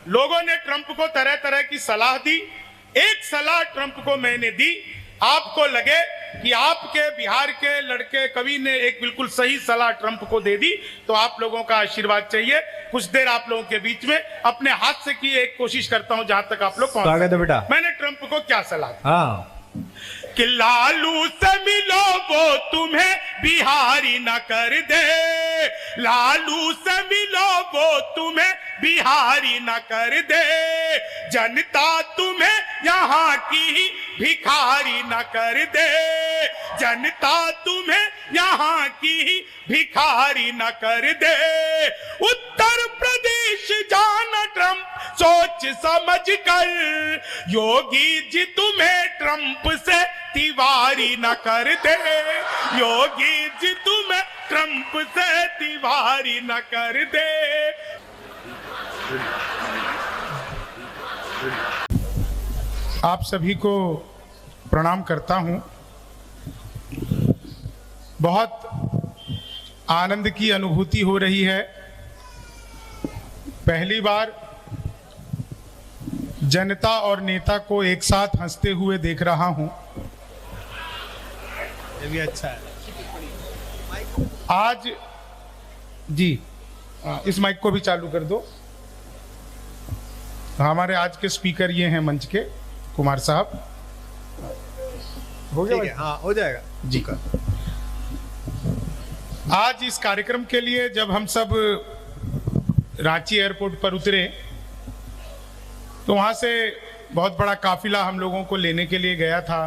लोगों ने ट्रंप को तरह तरह की सलाह दी। एक सलाह ट्रंप को मैंने दी, आपको लगे कि आपके बिहार के लड़के कवि ने एक बिल्कुल सही सलाह ट्रंप को दे दी, तो आप लोगों का आशीर्वाद चाहिए। कुछ देर आप लोगों के बीच में अपने हाथ से की एक कोशिश करता हूं जहां तक आप लोग पहुंच। स्वागत है बेटा। मैंने ट्रंप को क्या सलाह दी? हाँ, कि लालू से मिलो वो तुम्हें बिहारी न कर दे, लालू से मिलो वो तुम्हें बिहारी न कर दे, जनता तुम्हें यहाँ की भिखारी न कर दे, जनता तुम्हें यहाँ की भिखारी न कर दे। उत्तर प्रदेश जाना ट्रंप सोच समझ कर, योगी जी तुम्हें ट्रंप से तिवारी न कर दे, योगी जी तुम्हें ट्रंप से तिवारी न कर दे। आप सभी को प्रणाम करता हूं। बहुत आनंद की अनुभूति हो रही है। पहली बार जनता और नेता को एक साथ हंसते हुए देख रहा हूं। ये भी अच्छा है। आज जी इस माइक को भी चालू कर दो। हमारे आज के स्पीकर ये हैं मंच के, कुमार साहब। हो गया? हाँ, हो जाएगा जी। आज इस कार्यक्रम के लिए जब हम सब रांची एयरपोर्ट पर उतरे तो वहां से बहुत बड़ा काफिला हम लोगों को लेने के लिए गया था।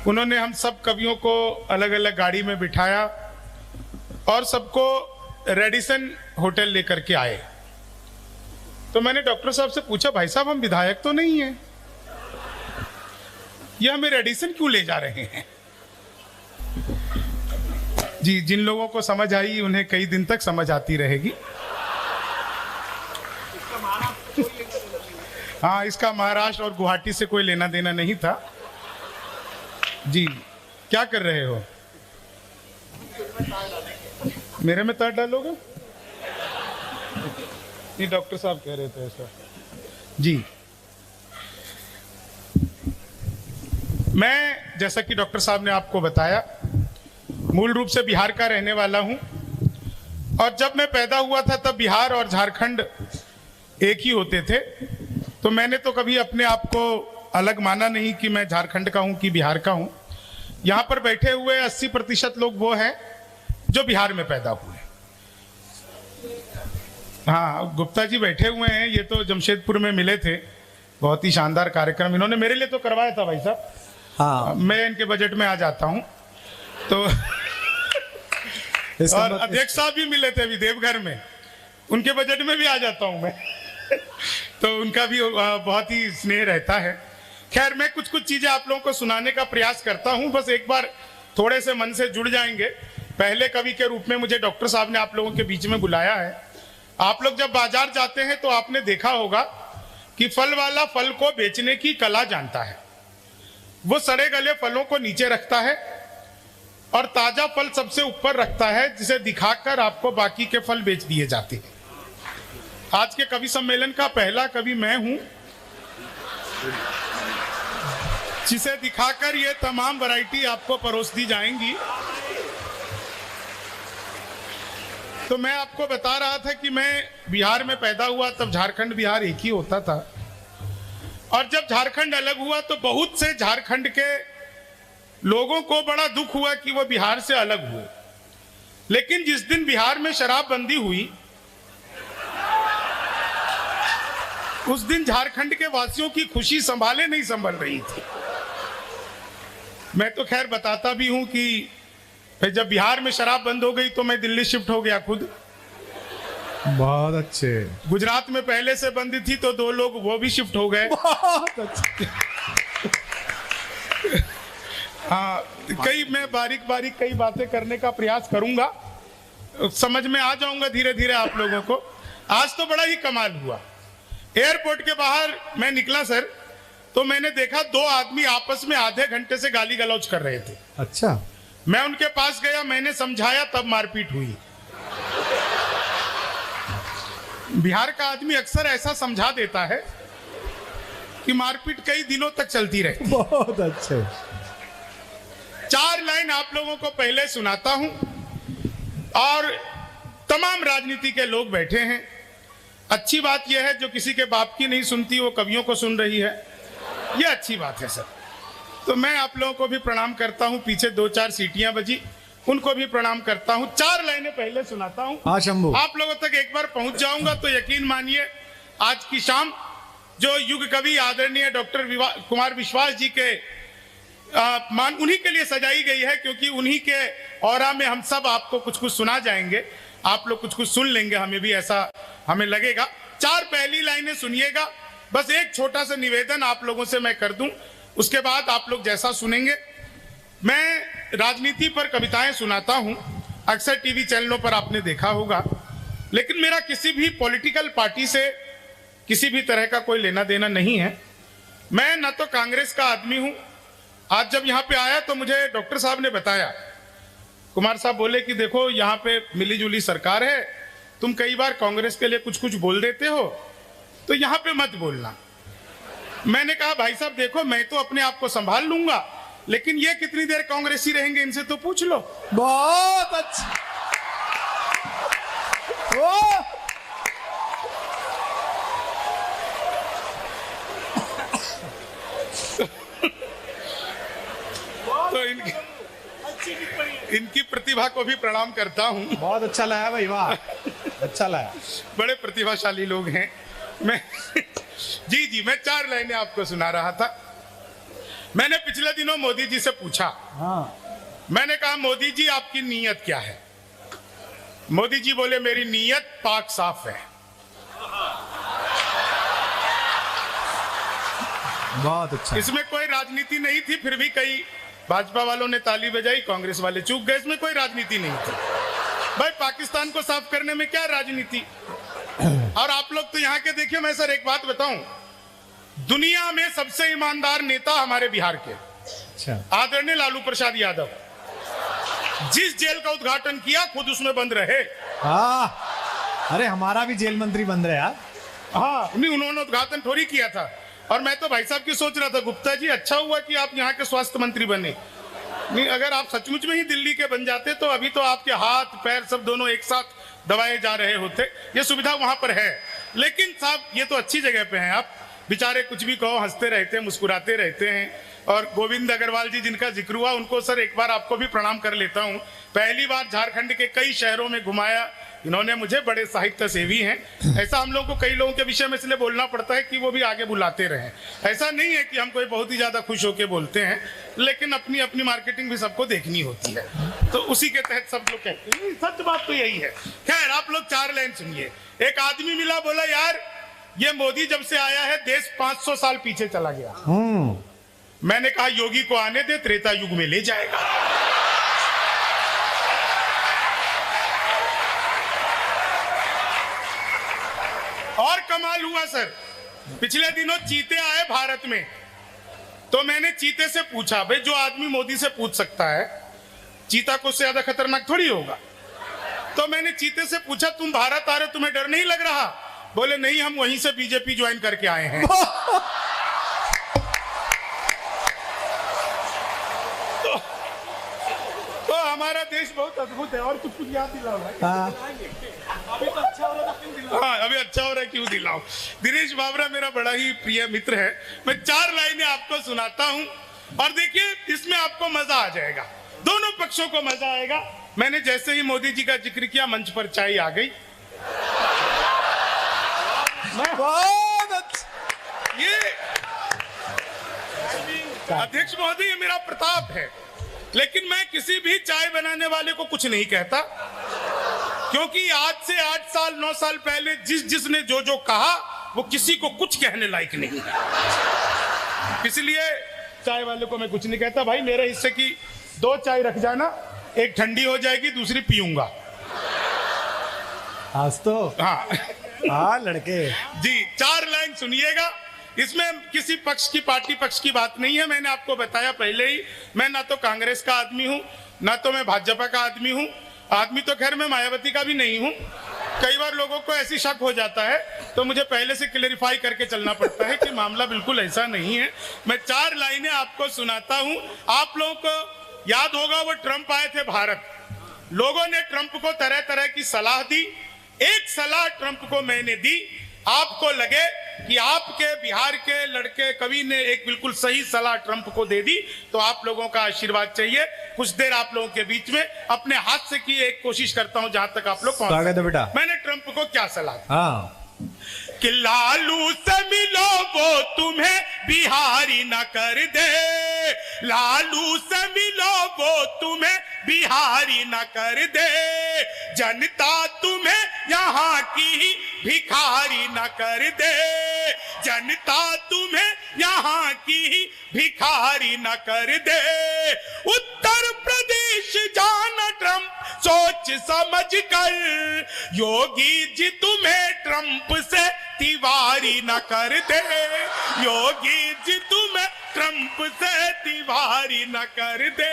उन्होंने हम सब कवियों को अलग अलग गाड़ी में बिठाया और सबको रेडिसन होटल लेकर के आए। तो मैंने डॉक्टर साहब से पूछा, भाई साहब हम विधायक तो नहीं हैं, ये हमें रेडिसन क्यों ले जा रहे हैं? जी, जिन लोगों को समझ आई उन्हें कई दिन तक समझ आती रहेगी। हाँ, इसका महाराष्ट्र और गुवाहाटी से कोई लेना देना नहीं था। जी, क्या कर रहे हो? मेरे में तार डालोगे? नहीं, डॉक्टर साहब कह रहे थे ऐसा। जी, मैं जैसा कि डॉक्टर साहब ने आपको बताया, मूल रूप से बिहार का रहने वाला हूं और जब मैं पैदा हुआ था तब बिहार और झारखंड एक ही होते थे। तो मैंने तो कभी अपने आप को अलग माना नहीं कि मैं झारखंड का हूं कि बिहार का हूं। यहां पर बैठे हुए 80% लोग वो हैं जो बिहार में पैदा हुए। हाँ, गुप्ता जी बैठे हुए हैं, ये तो जमशेदपुर में मिले थे। बहुत ही शानदार कार्यक्रम इन्होंने मेरे लिए तो करवाया था भाई साहब। हाँ, मैं इनके बजट में आ जाता हूं तो और अध्यक्ष साहब भी मिले थे अभी देवघर में, उनके बजट में भी आ जाता हूं मैं तो उनका भी बहुत ही स्नेह रहता है। खैर, मैं कुछ कुछ चीजें आप लोगों को सुनाने का प्रयास करता हूं, बस एक बार थोड़े से मन से जुड़ जाएंगे। पहले कवि के रूप में मुझे डॉक्टर साहब ने आप लोगों के बीच में बुलाया है। आप लोग जब बाजार जाते हैं तो आपने देखा होगा कि फल वाला फल को बेचने की कला जानता है। वो सड़े गले फलों को नीचे रखता है और ताजा फल सबसे ऊपर रखता है, जिसे दिखाकर आपको बाकी के फल बेच दिए जाते हैं। आज के कवि सम्मेलन का पहला कवि मैं हूं, जिसे दिखाकर ये तमाम वैरायटी आपको परोस दी जाएंगी। तो मैं आपको बता रहा था कि मैं बिहार में पैदा हुआ, तब झारखंड बिहार एक ही होता था, और जब झारखंड अलग हुआ तो बहुत से झारखंड के लोगों को बड़ा दुख हुआ कि वो बिहार से अलग हुए। लेकिन जिस दिन बिहार में शराबबंदी हुई उस दिन झारखंड के वासियों की खुशी संभाले नहीं संभल रही थी। मैं तो खैर बताता भी हूं कि फिर जब बिहार में शराब बंद हो गई तो मैं दिल्ली शिफ्ट हो गया खुद। बहुत अच्छे। गुजरात में पहले से बंद थी तो 2 लोग वो भी शिफ्ट हो गए। बहुत अच्छे। हाँ, मैं बारीक बारीक कई बातें करने का प्रयास करूंगा, समझ में आ जाऊंगा धीरे धीरे आप लोगों को। आज तो बड़ा ही कमाल हुआ। एयरपोर्ट के बाहर मैं निकला सर, तो मैंने देखा 2 आदमी आपस में आधे घंटे से गाली गलौज कर रहे थे। अच्छा। मैं उनके पास गया, मैंने समझाया, तब मारपीट हुई। बिहार का आदमी अक्सर ऐसा समझा देता है कि मारपीट कई दिनों तक चलती रहती। बहुत अच्छे। 4 लाइन आप लोगों को पहले सुनाता हूं और तमाम राजनीति के लोग बैठे हैं। अच्छी बात यह है जो किसी के बाप की नहीं सुनती वो कवियों को सुन रही है, यह अच्छी बात है सर। तो मैं आप लोगों को भी प्रणाम करता हूं, पीछे 2-4 सीटियां बजी उनको भी प्रणाम करता हूं। 4 लाइनें पहले सुनाता हूं। हाँ शंभू। आप लोगों तक एक बार पहुंच जाऊंगा तो यकीन मानिए आज की शाम जो युग कवि आदरणीय डॉक्टर कुमार विश्वास जी के उन्हीं के लिए सजाई गई है, क्योंकि उन्हीं के ऑरा में हम सब आपको कुछ कुछ सुना जाएंगे, आप लोग कुछ कुछ सुन लेंगे, हमें भी ऐसा हमें लगेगा। 4 पहली लाइनें सुनिएगा, बस एक छोटा सा निवेदन आप लोगों से मैं कर दूं, उसके बाद आप लोग जैसा सुनेंगे। मैं राजनीति पर कविताएं सुनाता हूं, अक्सर टीवी चैनलों पर आपने देखा होगा, लेकिन मेरा किसी भी पॉलिटिकल पार्टी से किसी भी तरह का कोई लेना देना नहीं है। मैं न तो कांग्रेस का आदमी हूं। आज जब यहां पे आया तो मुझे डॉक्टर साहब ने बताया, कुमार साहब बोले कि देखो यहां पे मिली जुली सरकार है, तुम कई बार कांग्रेस के लिए कुछ कुछ बोल देते हो, तो यहां पे मत बोलना। मैंने कहा भाई साहब देखो मैं तो अपने आप को संभाल लूंगा, लेकिन ये कितनी देर कांग्रेसी रहेंगे इनसे तो पूछ लो। बहुत अच्छा। ओ! तो इनकी प्रतिभा को भी प्रणाम करता हूं। बहुत अच्छा लाया भाई, वाह अच्छा लाया। बड़े प्रतिभाशाली लोग हैं। मैं जी मैं 4 लाइनें आपको सुना रहा था। मैंने पिछले दिनों मोदी जी से पूछा, हाँ। मैंने कहा मोदी जी आपकी नीयत क्या है? मोदी जी बोले मेरी नीयत पाक साफ है। बहुत अच्छा। इसमें कोई राजनीति नहीं थी, फिर भी कई भाजपा वालों ने ताली बजाई, कांग्रेस वाले चूक गए, इसमें कोई राजनीति नहीं थी। भाई पाकिस्तान को साफ करने में क्या राजनीति? और आप लोग तो यहाँ के देखिए, मैं सर एक बात बताऊं, दुनिया में सबसे ईमानदार नेता हमारे बिहार के अच्छा आदरणीय लालू प्रसाद यादव, जिस जेल का उद्घाटन किया खुद उसमें बंद रहे। हाँ, अरे हमारा भी जेल मंत्री बन रहे यार। हाँ नहीं, उन्होंने उद्घाटन थोड़ी किया था। और मैं तो भाई साहब की सोच रहा था, गुप्ता जी अच्छा हुआ कि आप यहाँ के स्वास्थ्य मंत्री बने। नहीं, अगर आप सचमुच में ही दिल्ली के बन जाते तो अभी तो आपके हाथ पैर सब दोनों एक साथ दबाए जा रहे होते। ये सुविधा वहां पर है, लेकिन साहब ये तो अच्छी जगह पे हैं आप, बेचारे कुछ भी कहो हंसते रहते हैं, मुस्कुराते रहते हैं। और गोविंद अग्रवाल जी जिनका जिक्र हुआ, उनको सर एक बार आपको भी प्रणाम कर लेता हूँ। पहली बार झारखंड के कई शहरों में घुमाया इन्होंने मुझे, बड़े साहित्य सेवी हैं। ऐसा हम लोगों को कई लोगों के विषय में इसलिए बोलना पड़ता है कि वो भी आगे बुलाते रहें। ऐसा नहीं है कि हम कोई बहुत ही ज्यादा खुश होकर बोलते हैं, लेकिन अपनी अपनी मार्केटिंग भी सबको देखनी होती है, तो उसी के तहत सब लोग कहते हैं। सच बात तो यही है। खैर आप लोग 4 लाइन सुनिए। एक आदमी मिला, बोला यार ये मोदी जब से आया है देश 500 साल पीछे चला गया। मैंने कहा योगी को आने दे, त्रेता युग में ले जाएगा। और कमाल हुआ सर, पिछले दिनों चीते आए भारत में, तो मैंने चीते से पूछा भाई जो आदमी मोदी से पूछ सकता है, चीता को उससे ज्यादा खतरनाक थोड़ी होगा। तो मैंने चीते से पूछा तुम भारत आ रहे तुम्हें डर नहीं लग रहा? बोले नहीं, हम वहीं से बीजेपी ज्वाइन करके आए हैं। तो हमारा देश बहुत अद्भुत है। और कुछ याद दिलाओ भाई। अभी तो अच्छा हो रहा है, हाँ अभी अच्छा हो रहा है, क्यों दिलाओ। दिनेश बाबरा मेरा बड़ा ही प्रिय मित्र है। मैं 4 लाइनें आपको सुनाता हूं और देखिए इसमें आपको मजा आ जाएगा, दोनों पक्षों को मजा आएगा। मैंने जैसे ही मोदी जी का जिक्र किया मंच पर चाय आ गई। ये अध्यक्ष महोदय ये मेरा प्रताप है, लेकिन मैं किसी भी चाय बनाने वाले को कुछ नहीं कहता, क्योंकि आज से 8 साल 9 साल पहले जिसने जो जो कहा वो किसी को कुछ कहने लायक नहीं है। इसलिए चाय वाले को मैं कुछ नहीं कहता। भाई मेरे हिस्से की 2 चाय रख जाना, एक ठंडी हो जाएगी, दूसरी पीऊंगा। आज तो हाँ लड़के जी 4 लाइन सुनिएगा। इसमें किसी पक्ष की पार्टी पक्ष की बात नहीं है। मैंने आपको बताया पहले ही, मैं ना तो कांग्रेस का आदमी हूं, ना तो मैं भाजपा का आदमी हूं। आदमी तो खैर मैं मायावती का भी नहीं हूं, कई बार लोगों को ऐसी शक हो जाता है, तो मुझे पहले से क्लेरिफाई करके चलना पड़ता है कि मामला बिल्कुल ऐसा नहीं है। मैं 4 लाइनें आपको सुनाता हूं। आप लोगों को याद होगा वो ट्रंप आए थे भारत, लोगों ने ट्रंप को तरह तरह की सलाह दी। एक सलाह ट्रंप को मैंने दी, आपको लगे कि आपके बिहार के लड़के कवि ने एक बिल्कुल सही सलाह ट्रंप को दे दी, तो आप लोगों का आशीर्वाद चाहिए। कुछ देर आप लोगों के बीच में अपने हाथ से की एक कोशिश करता हूं जहां तक आप लोग पहुंच। स्वागत है बेटा। मैंने ट्रंप को क्या सलाह दी? हाँ, कि लालू से मिलो वो तुम्हें बिहारी न कर दे, लालू से मिलो वो तुम्हें बिहारी न कर दे, जनता तुम्हें यहाँ की भिखारी न कर दे, जनता तुम्हें यहाँ की भिखारी न कर दे। उत्तर प्रदेश जाना ट्रंप सोच समझ कर, योगी जी तुम्हें ट्रंप से तिवारी न कर दे, योगी जी तुम्हें ट्रंप से तिवारी न कर दे,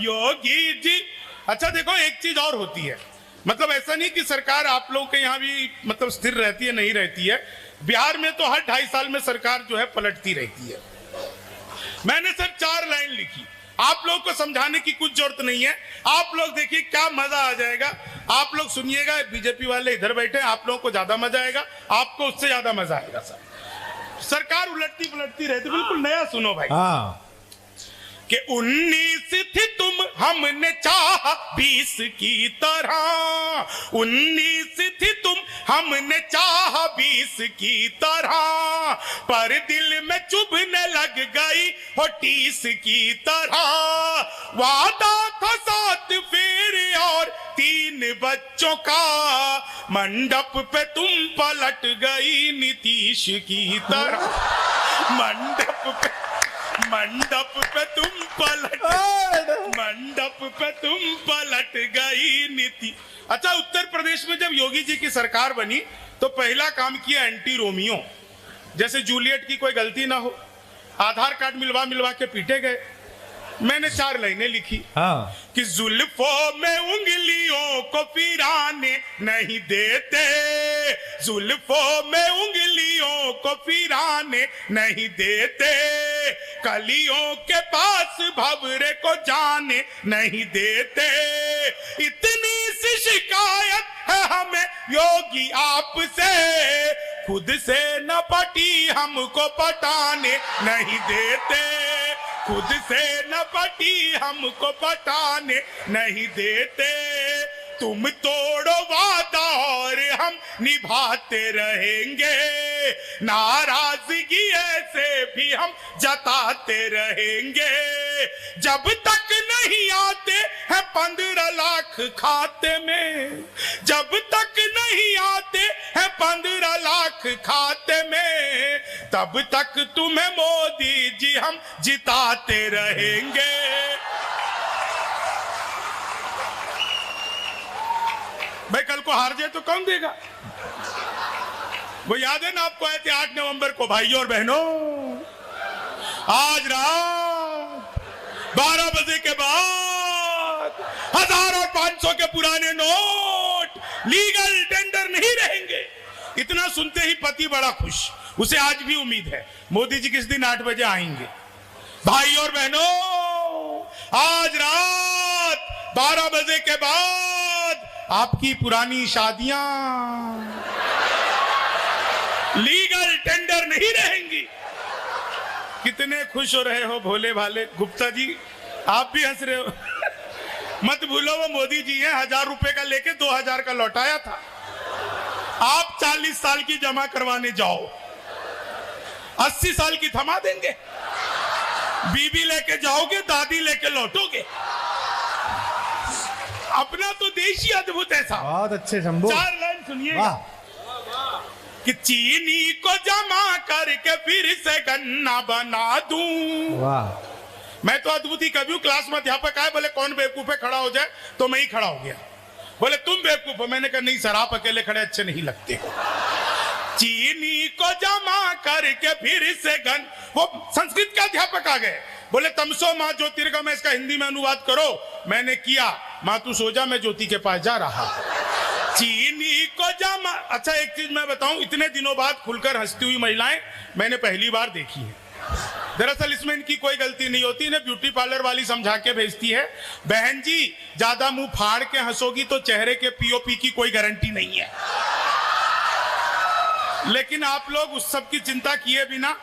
योगी जी। अच्छा देखो, एक चीज और होती है, मतलब ऐसा नहीं कि सरकार आप लोगों के यहाँ भी मतलब स्थिर रहती है, नहीं रहती है। बिहार में तो हर 2.5 साल में सरकार जो है पलटती रहती है। मैंने सिर्फ 4 लाइन लिखी, आप लोग को समझाने की कुछ जरूरत नहीं है। आप लोग देखिए क्या मजा आ जाएगा, आप लोग सुनिएगा। बीजेपी वाले इधर बैठे, आप लोगों को ज्यादा मजा आएगा, आपको उससे ज्यादा मजा आएगा। सरकार उलटती पलटती रहती, बिल्कुल नया सुनो भाई। हाँ, कि 19 थी तुम, हमने चाहा 20 की तरह, 19 थी तुम, हमने चाहा 20 की तरह, पर दिल में चुभने लग गई हो 30 की तरह। वादा था 7 फेरे और 3 बच्चों का, मंडप पे तुम पलट गई नीतीश की तरह, मंडप पे तुम पलट गई नीति। अच्छा, उत्तर प्रदेश में जब योगी जी की सरकार बनी तो पहला काम किया एंटी रोमियो, जैसे जूलियट की कोई गलती ना हो, आधार कार्ड मिलवा के पीटे गए। मैंने 4 लाइनें लिखी। हाँ, कि जुल्फों में उंगलियों को फिराने नहीं देते, जुल्फों में उंगलियों को फिराने नहीं देते, कलियों के पास भंवरे को जाने नहीं देते। इतनी सी शिकायत है हमें योगी आपसे, खुद से न पटी हमको पटाने नहीं देते, खुद से न पटी हमको पटाने नहीं देते। तुम तोड़ो वादा और हम निभाते रहेंगे, नाराजगी ऐसे भी हम जताते रहेंगे, जब तक नहीं आते हैं 15 लाख खाते में, जब तक नहीं आते हैं 15 लाख खाते में, तब तक तुम्हें मोदी जी हम जिताते रहेंगे। भाई कल को हार जाए तो कौन देगा? वो याद है ना आपको, आए थे 8 नवंबर को। भाइयों और बहनों, आज रात 12 बजे के बाद 1000 और 500 के पुराने नोट लीगल टेंडर नहीं रहेंगे। इतना सुनते ही पति बड़ा खुश, उसे आज भी उम्मीद है मोदी जी किस दिन 8 बजे आएंगे। भाई और बहनों, आज रात 12 बजे के बाद आपकी पुरानी शादियां लीगल टेंडर नहीं रहेंगी। कितने खुश हो रहे हो भोले भाले। गुप्ता जी आप भी हंस रहे हो। मत भूलो वो मोदी जी हैं, 1000 रुपए का लेके 2000 का लौटाया था। आप 40 साल की जमा करवाने जाओ, 80 साल की थमा देंगे। बीबी लेके जाओगे, दादी लेके लौटोगे। अपना तो देश ही अद्भुत है साहब। बहुत अच्छे शंभू। 4 लाइन सुनिएगा। कि चीनी को जमा करके फिर से गन्ना बना दूं। वाह। मैं तो अद्भुती कवि हूं। क्लास में अध्यापक आए, बोले कौन बेवकूफ है, खड़ा हो जाए, तो मैं ही खड़ा हो गया। बोले तुम बेवकूफ हो। मैंने कहा नहीं सर, आप अकेले खड़े अच्छे नहीं लगते। चीनी को जमा करके फिर से वो संस्कृत के अध्यापक आ गए, बोले तमसो माँ ज्योतिर्गमय, इसका हिंदी में अनुवाद करो। मैंने किया, माँ तू सो जा, मैं ज्योति के पास जा रहा। चीनी को जमा। अच्छा एक चीज मैं बताऊं, इतने दिनों बाद खुलकर हंसती हुई महिलाएं मैंने पहली बार देखी है। दरअसल इसमें इनकी कोई गलती नहीं होती, इन्हें ब्यूटी पार्लर वाली समझा के भेजती है, बहन जी ज्यादा मुंह फाड़ के हंसोगी तो चेहरे के पीओपी की कोई गारंटी नहीं है। लेकिन आप लोग उस सब की चिंता किए बिना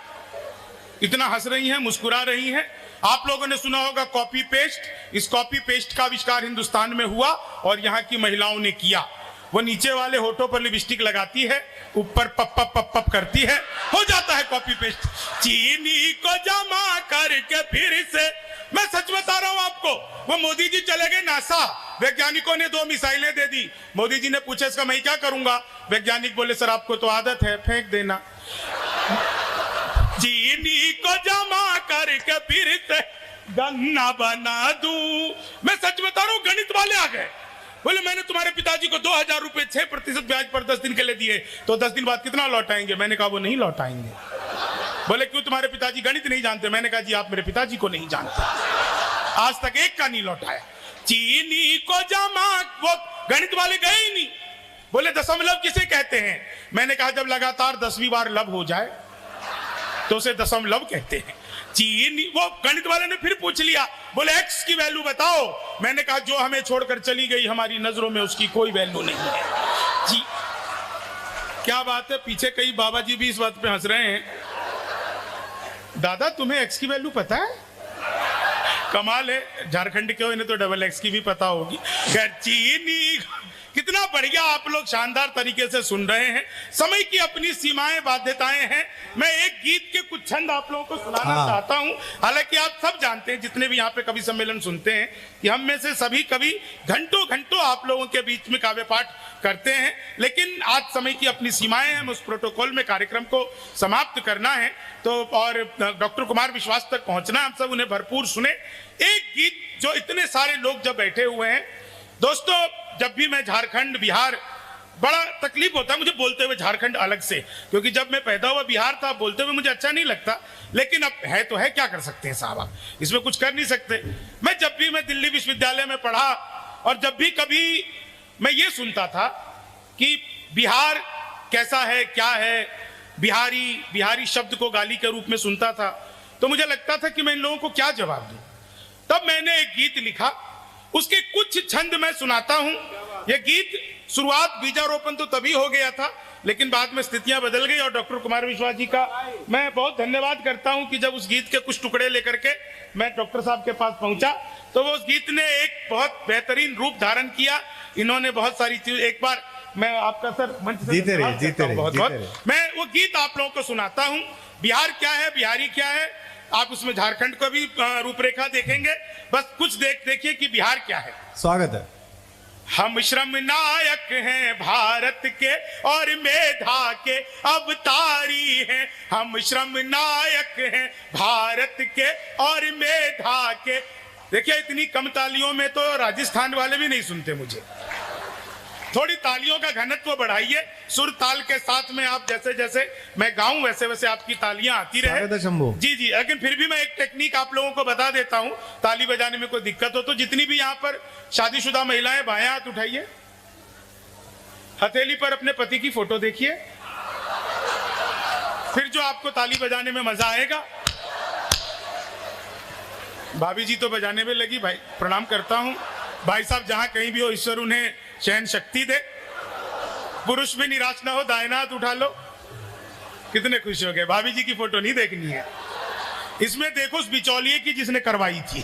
इतना हंस रही हैं, मुस्कुरा रही हैं। आप लोगों ने सुना होगा कॉपी पेस्ट। इस कॉपी पेस्ट का आविष्कार हिंदुस्तान में हुआ और यहाँ की महिलाओं ने किया। वो नीचे वाले होठों पर लिपस्टिक लगाती है, ऊपर पप पप पप पप करती है, हो जाता है कॉपी पेस्ट। चीनी को जमा करके फिर से, मैं सच बता रहा हूं आपको, वो मोदी जी चले गए नासा, वैज्ञानिकों ने 2 मिसाइलें दे दी। मोदी जी ने पूछा इसका मैं क्या करूंगा? वैज्ञानिक बोले सर आपको तो आदत है, फेंक देना। चीनी को जमा करके फिर से गन्ना बना दूं। मैं सच बता रहा हूं, गणित वाले आ गए, बोले मैंने तुम्हारे पिताजी को 2000 रुपए 6% ब्याज पर 10 दिन के लिए दिए, तो 10 दिन बाद कितना लौटाएंगे? मैंने कहा वो नहीं लौटाएंगे। बोले क्यों, तुम्हारे पिताजी गणित नहीं जानते? मैंने कहा जी आप मेरे पिताजी को नहीं जानते, आज तक एक का नहीं लौटाया। चीनी को जमा, वो गणित वाले गए ही नहीं। बोले दशमलव किसे कहते हैं? मैंने कहा जब लगातार 10वीं बार लब हो जाए तो उसे दशमलव कहते हैं। चीनी, वो गणित वाले ने फिर पूछ लिया, बोले एक्स की वैल्यू बताओ। मैंने कहा जो हमें छोड़कर चली गई हमारी नजरों में उसकी कोई वैल्यू नहीं है। जी क्या बात है, पीछे कई बाबा जी भी इस बात पे हंस रहे हैं। दादा तुम्हें एक्स की वैल्यू पता है? कमाल है, झारखंड के हो, इन्हें तो डबल एक्स की भी पता होगी। चीनी, कितना बढ़िया आप लोग शानदार तरीके से सुन रहे हैं। समय की अपनी सीमाएं बाध्यताएं हैं। मैं एक गीत के कुछ छंद आप लोगों को सुनाना चाहता हूं। हालांकि आप सब जानते हैं, जितने भी यहाँ पे कवि सम्मेलन सुनते हैं, कि हम में से सभी कवि घंटों घंटों आप लोगों के बीच में काव्य पाठ करते हैं, लेकिन आज समय की अपनी सीमाएं हैं। उस प्रोटोकॉल में कार्यक्रम को समाप्त करना है तो, और डॉक्टर कुमार विश्वास तक पहुंचना, हम सब उन्हें भरपूर सुने। एक गीत जो इतने सारे लोग जब बैठे हुए हैं, दोस्तों जब भी मैं झारखंड बिहार, बड़ा तकलीफ होता है मुझे बोलते हुए झारखंड अलग से, क्योंकि जब मैं पैदा हुआ बिहार था, बोलते हुए मुझे अच्छा नहीं लगता, लेकिन अब है तो है, क्या कर सकते हैं साहब, आप इसमें कुछ कर नहीं सकते। मैं जब भी मैं दिल्ली विश्वविद्यालय में पढ़ा और जब भी कभी मैं ये सुनता था कि बिहार कैसा है, क्या है, बिहारी शब्द को गाली के रूप में सुनता था, तो मुझे लगता था कि मैं इन लोगों को क्या जवाब दूं। तब मैंने एक गीत लिखा, उसके कुछ छंद मैं सुनाता हूं। यह गीत शुरुआत बीजारोपण तो तभी हो गया था, लेकिन बाद में स्थितियां बदल गई और डॉक्टर कुमार विश्वास जी का मैं बहुत धन्यवाद करता हूं कि जब उस गीत के कुछ टुकड़े लेकर के मैं डॉक्टर साहब के पास पहुंचा तो वो उस गीत ने एक बहुत बेहतरीन रूप धारण किया। इन्होंने बहुत सारी चीज, एक बार मैं आपका सर मंच से जीते रहे बहुत। मैं वो गीत आप लोगों को सुनाता हूँ। बिहार क्या है, बिहारी क्या है, आप उसमें झारखंड को भी रूपरेखा देखेंगे, बस कुछ देखिए कि बिहार क्या है। स्वागत है। हम श्रम नायक हैं भारत के और मेधा के अवतारी हैं। हम श्रम नायक हैं भारत के और मेधा के। देखिए इतनी कम तालियों में तो राजस्थान वाले भी नहीं सुनते मुझे। थोड़ी तालियों का घनत्व बढ़ाइए, सुर ताल के साथ में आप जैसे जैसे मैं गाऊं वैसे वैसे आपकी तालियां आती रहे। जी जी, लेकिन फिर भी मैं एक टेक्निक आप लोगों को बता देता हूं, ताली बजाने में कोई दिक्कत हो तो जितनी भी यहाँ पर शादीशुदा महिलाएं बाएं हाथ उठाइए, हथेली पर अपने पति की फोटो देखिए, फिर जो आपको ताली बजाने में मजा आएगा। भाभी जी तो बजाने में लगी, भाई प्रणाम करता हूं। भाई साहब जहां कहीं भी हो, ईश्वर उन्हें सहन शक्ति दे। पुरुष भी निराश ना हो, दाहिना हाथ उठा लो। कितने खुश हो गए। भाभी जी की फोटो नहीं देखनी है, इसमें देखो उस बिचौलिए की जिसने करवाई थी।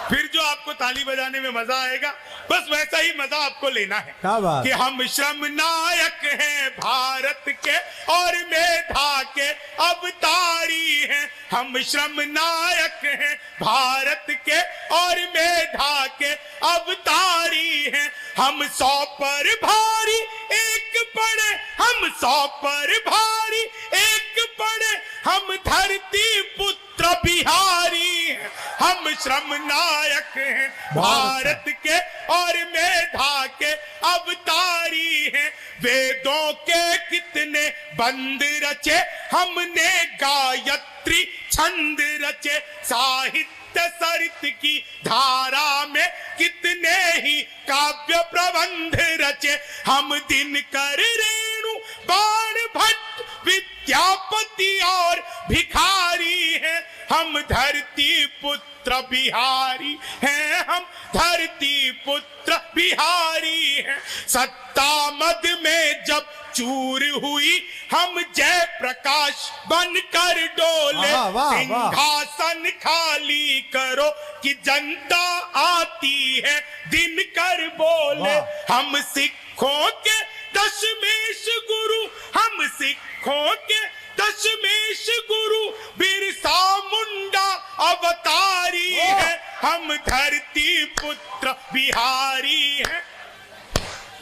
फिर जो आपको ताली बजाने में मजा आएगा, बस वैसा ही मजा आपको लेना है कि हम श्रम नायक हैं भारत के और मेधा के अवतारी हैं। हम श्रम नायक हैं भारत के और मेधा के अवतारी हैं। हम 100 पर भारी एक पड़े, हम 100 पर भारी एक पड़े, हम धरती पुत्र बिहारी हैं। हम श्रम नायक हैं भारत के और मेधा के अवतारी हैं। वेदों के कितने बंद रचे, हमने गायत्री छंद रचे। साहित्य सरित की धारा में कितने ही काव्य प्रबंध रचे, हम दिनकर रेणु बाण भट्ट विद्यापति और भिखारी हैं, हम धरती पुत्र बिहारी हैं, हम धरती पुत्र बिहारी हैं। सत्ता मद में जब चूर हुई, हम जय प्रकाश बनकर डोले, वाह, वाह, वाह। सिंहासन खाली करो कि जनता आती है दिनकर बोले। हम सिखों के दशमेश गुरु, हम सिखों के दशमेश गुरु, बिरसा मुंडा अवतारी है, हम धरती पुत्र बिहारी हैं।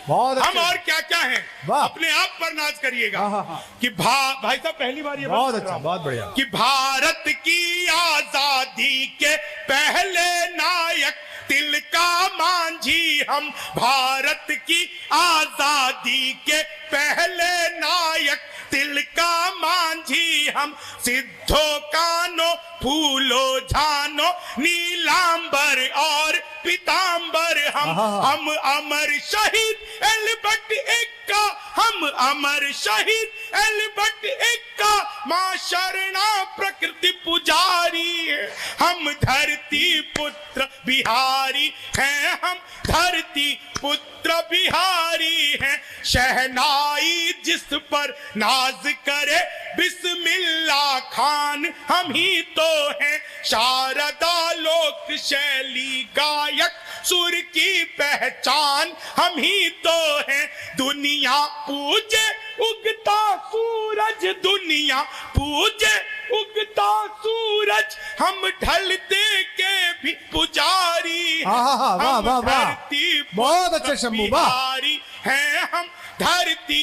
बहुत हम अच्छे। और क्या क्या हैं, वाह। अपने आप पर नाज करिएगा हाँ, हाँ, हाँ। कि भाई साहब पहली बार ये बहुत बात कर रहा अच्छा, हूं बहुत बढ़िया। कि भारत की आजादी के पहले नायक तिलका मांझी, हम भारत की आजादी के पहले नायक तिलका मांझी, हम सिद्धो कानो फूलो झानो नीलांबर और पीतांबर, हम अमर शहीद एल्बर्ट एक्का, हम अमर शहीद एल्बर्ट एक्का, मां शरणा प्रकृति पुजारी है, हम धरती पुत्र बिहारी हैं, हम धरती पुत्र बिहारी हैं। शहनाई जिस पर नाज करे बिस्मिल्लाह खान हम ही तो हैं, शारदा लोक शैली गायक सुर की पहचान हम ही तो हैं। दुनिया पूजे उगता सूरज, दुनिया पूजे उगता सूरज, हम ढलते के भी पुजारी हैं, वाह, वाह, हम वाह, वाह। धरती बहुत पुत्र अच्छे शंभू, वाह। बिहारी हैं, हम धरती